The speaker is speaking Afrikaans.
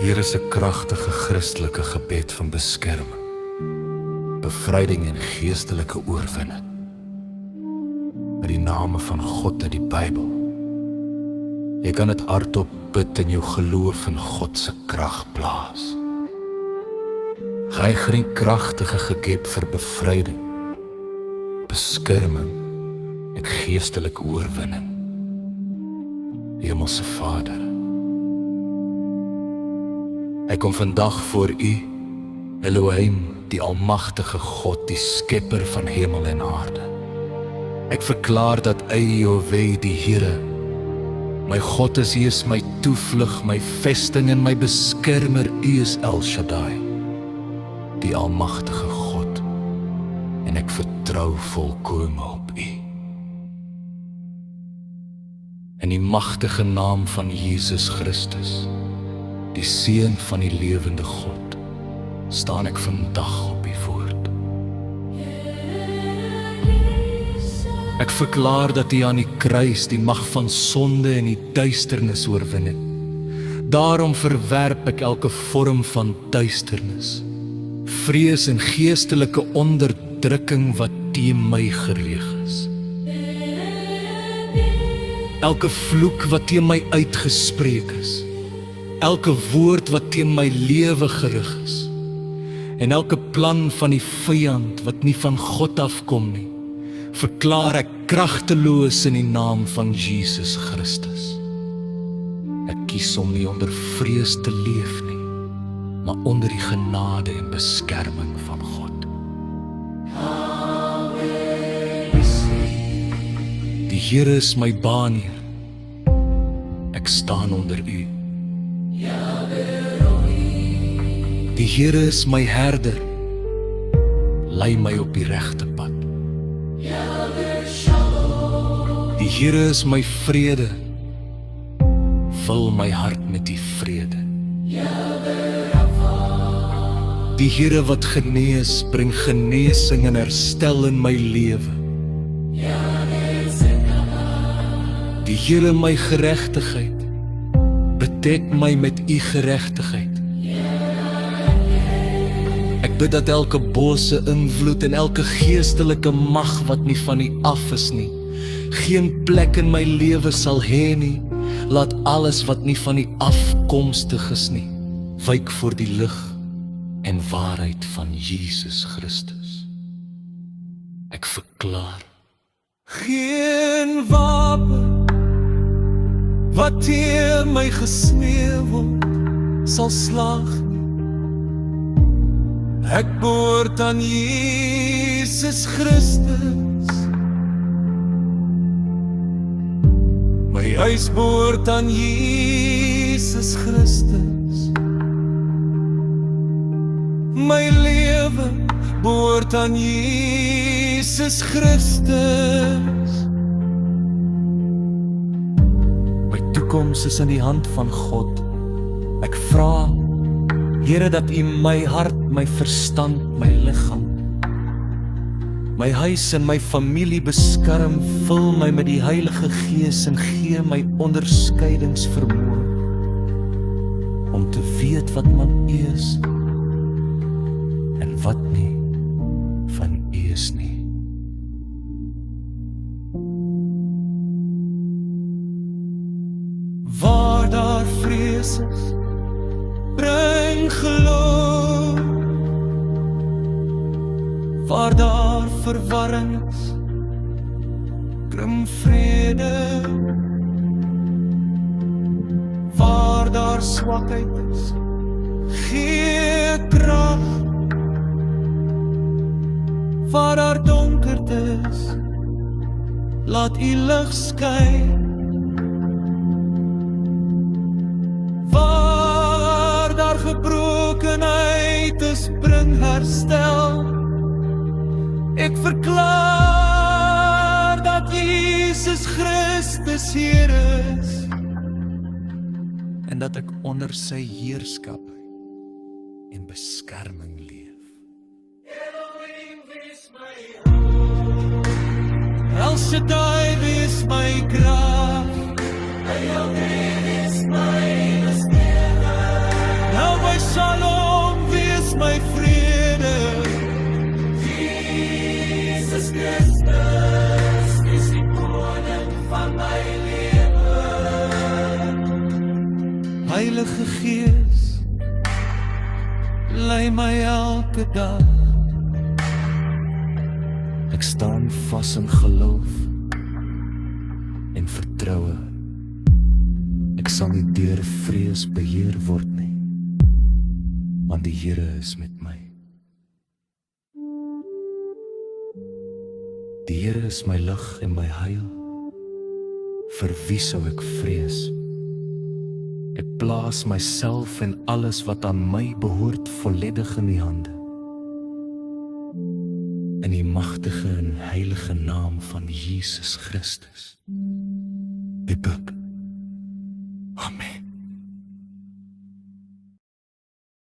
Hier is 'n kragtige Christelike gebed van beskerming, bevryding en geestelike oorwinning. Met die name van God uit die Bybel. Jy kan dit hardop bid en jou geloof in God se krag plaas. Reiger en kragtige gebed vir bevryding, beskerming en geestelike oorwinning. Hemelse Vader, ek kom vandag voor U, Elohim, die almagtige God, die skepper van hemel en aarde. Ek verklaar dat U, Jahweh, die Here, my God is, U is my toevlug, my vesting en my beskermer. U is El Shaddai, die almagtige God, en ek vertrou volkome op U. In die magtige naam van Jesus Christus, die Seun van die lewende God, staan ek vandag op U woord. Ek verklaar dat U aan die kruis die mag van sonde en die duisternis oorwin het. Daarom verwerp ek elke vorm van duisternis, vrees en geestelike onderdrukking wat teen my gerieg is. Elke vloek wat teen my uitgespreek is, elke woord wat teen my lewe gerig is, en elke plan van die vyand wat nie van God afkom nie, verklaar ek kragteloos in die naam van Jesus Christus. Ek kies om nie onder vrees te leef nie, maar onder die genade en beskerming van God. Die Here is my baanheer, ek staan onder U. Die Here is my herder, lei my op die regte pad. Die Here is my vrede, vul my hart met die vrede. Die Here wat genees, bring genesing en herstel in my lewe. Die Here my geregtigheid, bedek my met U geregtigheid. Ek bid dat elke bose invloed en elke geestelike mag wat nie van U af is nie, geen plek in my lewe sal hê nie. Laat alles wat nie van U afkomstig is nie, wyk voor die lig en waarheid van Jesus Christus. Ek verklaar, geen wapen wat teen my gesmeer word, sal slaag nie. Ek behoort aan Jesus Christus. My huis behoort aan Jesus Christus. My lewe behoort aan Jesus Christus. My toekoms is in die hand van God. Ek vra, Here, dat U my hart, my verstand, my liggaam, my huis en my familie beskerm, vul my met die Heilige Gees en gee my onderskeidingsvermoë om te weet wat van U is en wat nie van U is nie. Waar daar vrees is, bring geloof. Waar daar verwarring is, krim vrede. Waar daar swakheid is, gee krag. Waar daar donkerte is, laat U lig skyn. Gebrokenheid is, bring herstel. Ek verklaar dat Jesus Christus hier is en dat ek onder sy heerskap en beskerming leef. El Shaddai, wees my krag. Yahweh is my beskermer. Heilige Gees, lei my elke dag. Ek staan vas in geloof en vertroue. Ek sal nie deur vrees beheer word nie, want die Here is met my. Die Here is my lig en my heil. Vir wie sou ek vrees? Ek plaas myself en alles wat aan my behoort volledig in die hande. In die magtige en heilige naam van Jesus Christus. Ek bid.